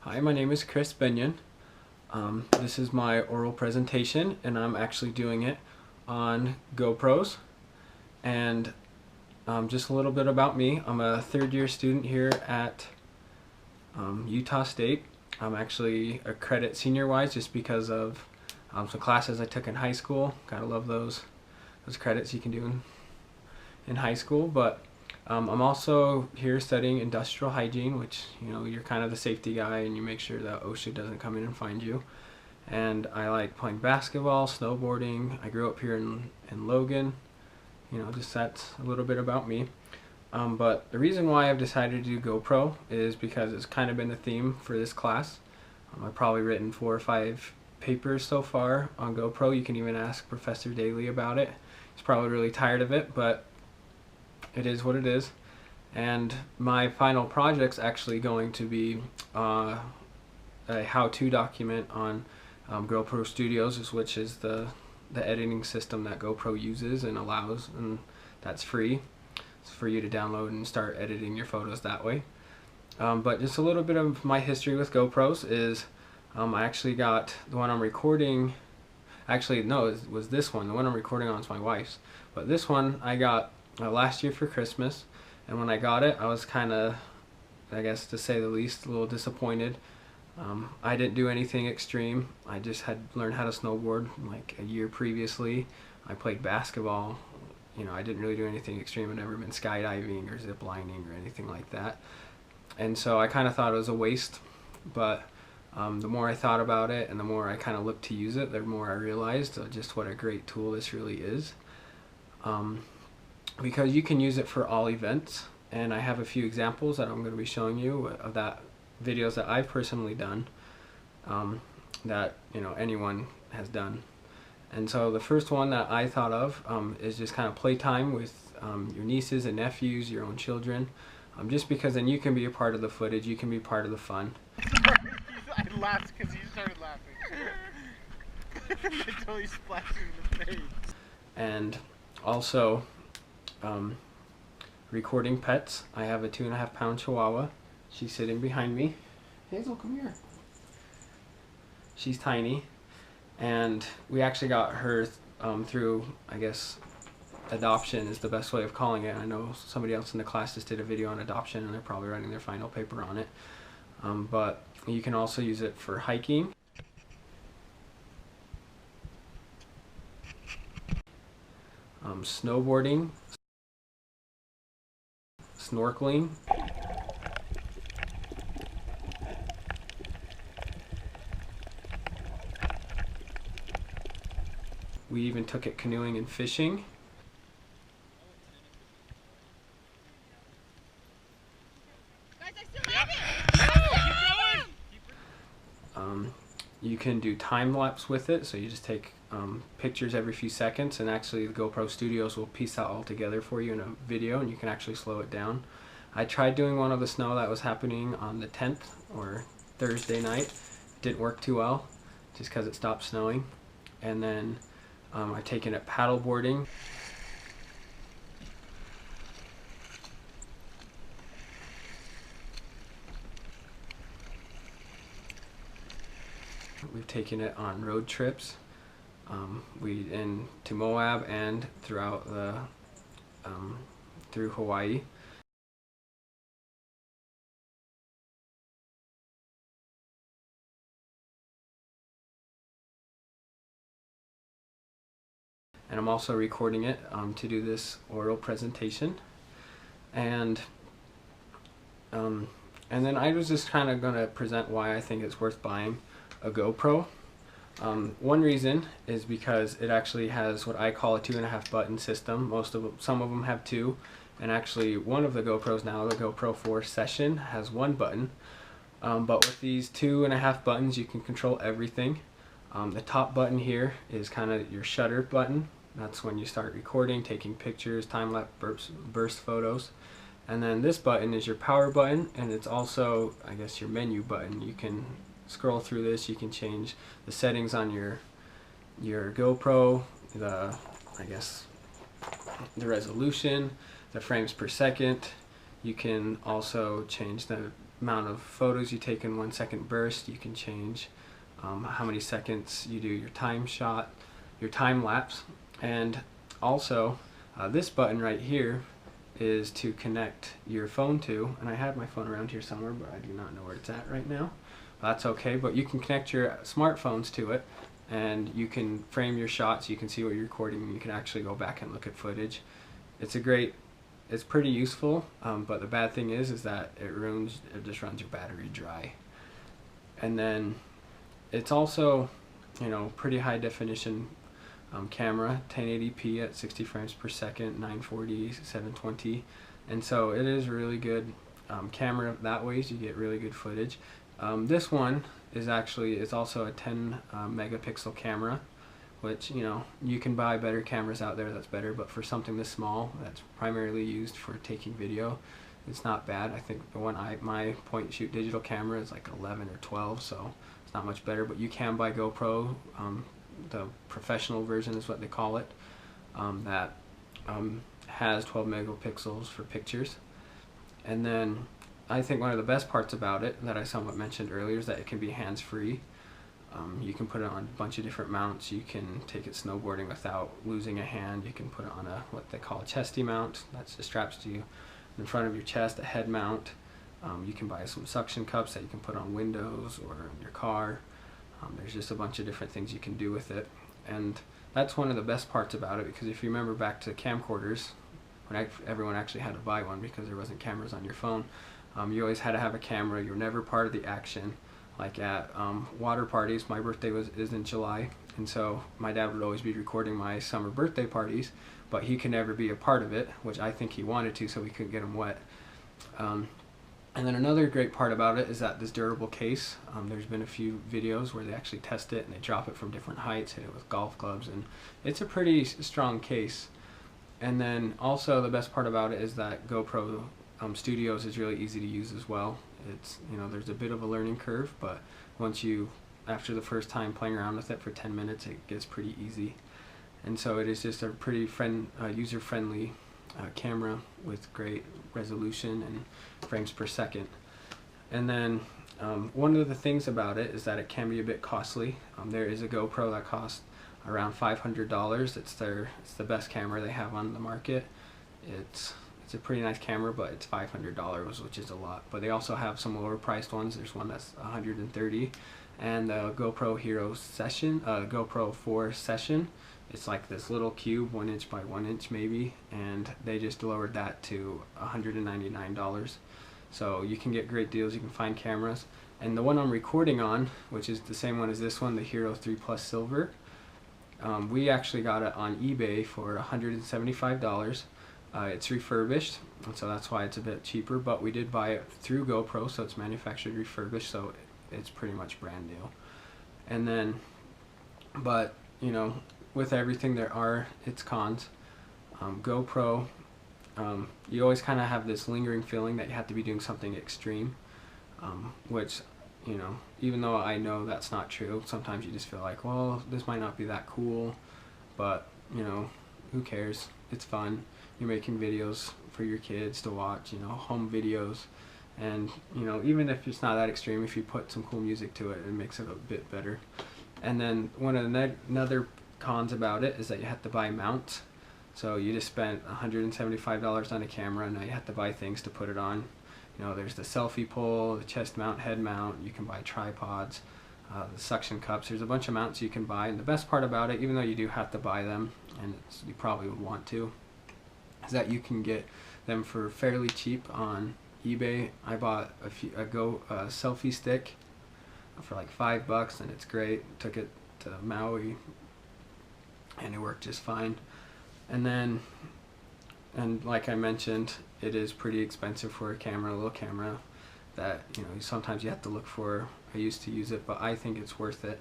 Hi, my name is Chris Benyon. This is my oral presentation, and I'm actually doing it on GoPros. And just a little bit about me. I'm a third-year student here at Utah State. I'm actually a credit senior-wise just because of some classes I took in high school. Gotta love those credits you can do in high school. But I'm also here studying industrial hygiene, which, you're kind of the safety guy and you make sure that OSHA doesn't come in and find you. And I like playing basketball, snowboarding. I grew up here in Logan. Just that's a little bit about me. But the reason why I've decided to do GoPro is because it's kind of been the theme for this class. I've probably written 4 or 5 papers so far on GoPro. You can even ask Professor Daly about it. He's probably really tired of it, but it is what it is. And my final project's actually going to be a how-to document on GoPro Studios, which is the editing system that GoPro uses and allows, and that's free. It's for you to download and start editing your photos that way. But just a little bit of my history with GoPros is I actually got the one I'm recording. Actually, no, it was this one. The one I'm recording on is my wife's. But this one I got last year for Christmas, and when I got it, I was kind of, I guess to say the least, a little disappointed. I didn't do anything extreme. I just had learned how to snowboard like a year previously. I played basketball. I didn't really do anything extreme. I'd never been skydiving or zip lining or anything like that. And so I kind of thought it was a waste. But the more I thought about it and the more I kind of looked to use it, the more I realized just what a great tool this really is. Because you can use it for all events, and I have a few examples that I'm going to be showing you of that videos that I've personally done that anyone has done. And so the first one that I thought of is just kind of playtime with your nieces and nephews, your own children, just because then you can be a part of the footage, you can be part of the fun. I laughed because you started laughing. I totally splashed you in the face. And also recording pets. I have a 2.5-pound Chihuahua. She's sitting behind me. Hazel, come here. She's tiny, and we actually got her through, I guess, adoption is the best way of calling it. I know somebody else in the class just did a video on adoption, and they're probably writing their final paper on it. But you can also use it for hiking. Snowboarding, snorkeling, we even took it canoeing and fishing. Guys, I still have it! You can do time lapse with it, so you just take pictures every few seconds, and actually the GoPro Studios will piece that all together for you in a video, and you can actually slow it down. I tried doing one of the snow that was happening on the 10th or Thursday night. It didn't work too well just because it stopped snowing. And then I've taken it paddle boarding. We've taken it on road trips. To Moab and throughout through Hawaii. And I'm also recording it to do this oral presentation. And then I was just kind of going to present why I think it's worth buying a GoPro. One reason is because it actually has what I call a 2.5 button system. Some of them have 2, and actually one of the GoPros now, the GoPro 4 Session, has 1 button. But with these 2.5 buttons, you can control everything. The top button here is kind of your shutter button. That's when you start recording, taking pictures, time-lapse burst photos. And then this button is your power button, and it's also, I guess, your menu button. You can scroll through this, you can change the settings on your GoPro, the resolution, the frames per second. You can also change the amount of photos you take in 1 second burst. You can change how many seconds you do your time shot, your time lapse, and also this button right here is to connect your phone to, and I had my phone around here somewhere, but I do not know where it's at right now. That's okay, but you can connect your smartphones to it, and you can frame your shots. You can see what you're recording, and you can actually go back and look at footage. It's pretty useful, but the bad thing is that it just runs your battery dry. And then it's also, pretty high definition camera, 1080p at 60 frames per second, 940, 720, and so it is really good camera that way. So you get really good footage. This one is also a 10 megapixel camera, which you can buy better cameras out there that's better, but for something this small that's primarily used for taking video, it's not bad. I think the one my point and shoot digital camera is like 11 or 12, so it's not much better. But you can buy GoPro, the professional version is what they call it, that has 12 megapixels for pictures. And then I think one of the best parts about it that I somewhat mentioned earlier is that it can be hands-free. You can put it on a bunch of different mounts. You can take it snowboarding without losing a hand. You can put it on what they call a chesty mount. That's the straps to you in front of your chest, a head mount. You can buy some suction cups that you can put on windows or in your car. There's just a bunch of different things you can do with it. And that's one of the best parts about it, because if you remember back to camcorders, when everyone actually had to buy one because there wasn't cameras on your phone, you always had to have a camera. You were never part of the action. Like at water parties, my birthday is in July, and so my dad would always be recording my summer birthday parties, but he could never be a part of it, which I think he wanted to, so we couldn't get him wet. And then another great part about it is that this durable case, there's been a few videos where they actually test it and they drop it from different heights, hit it with golf clubs, and it's a pretty strong case. And then also the best part about it is that GoPro Studios is really easy to use as well. It's, there's a bit of a learning curve, but after the first time playing around with it for 10 minutes, it gets pretty easy. And so it is just a pretty user-friendly camera with great resolution and frames per second. And then one of the things about it is that it can be a bit costly. There is a GoPro that costs around $500. It's the best camera they have on the market. It's a pretty nice camera, but it's $500, which is a lot. But they also have some lower priced ones. There's one that's $130, and the GoPro Hero Session, GoPro 4 Session. It's like this little cube, 1 inch by 1 inch maybe, and they just lowered that to $199. So you can get great deals. You can find cameras, and the one I'm recording on, which is the same one as this one, the Hero 3 Plus Silver, we actually got it on eBay for $175. It's refurbished, and so that's why it's a bit cheaper, but we did buy it through GoPro, so it's manufactured refurbished, so it's pretty much brand new. And then, but with everything there are its cons. GoPro, you always kind of have this lingering feeling that you have to be doing something extreme, which even though I know that's not true, sometimes you just feel like, well, this might not be that cool, but who cares? It's fun. You're making videos for your kids to watch, home videos, and even if it's not that extreme, if you put some cool music to it, it makes it a bit better. And then one of the another cons about it is that you have to buy mounts. So you just spent $175 on a camera, and now you have to buy things to put it on. There's the selfie pole, the chest mount, head mount. You can buy tripods, the suction cups. There's a bunch of mounts you can buy, and the best part about it, even though you do have to buy them, and you probably would want to, is that you can get them for fairly cheap on eBay. I bought a selfie stick for like $5, and it's great. Took it to Maui, and it worked just fine. And like I mentioned, it is pretty expensive for a little camera that sometimes you have to look for. I used to use it, but I think it's worth it.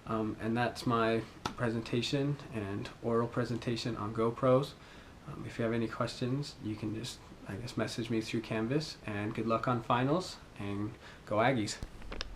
And that's my presentation and oral presentation on GoPros. If you have any questions, you can just message me through Canvas, and good luck on finals, and go Aggies.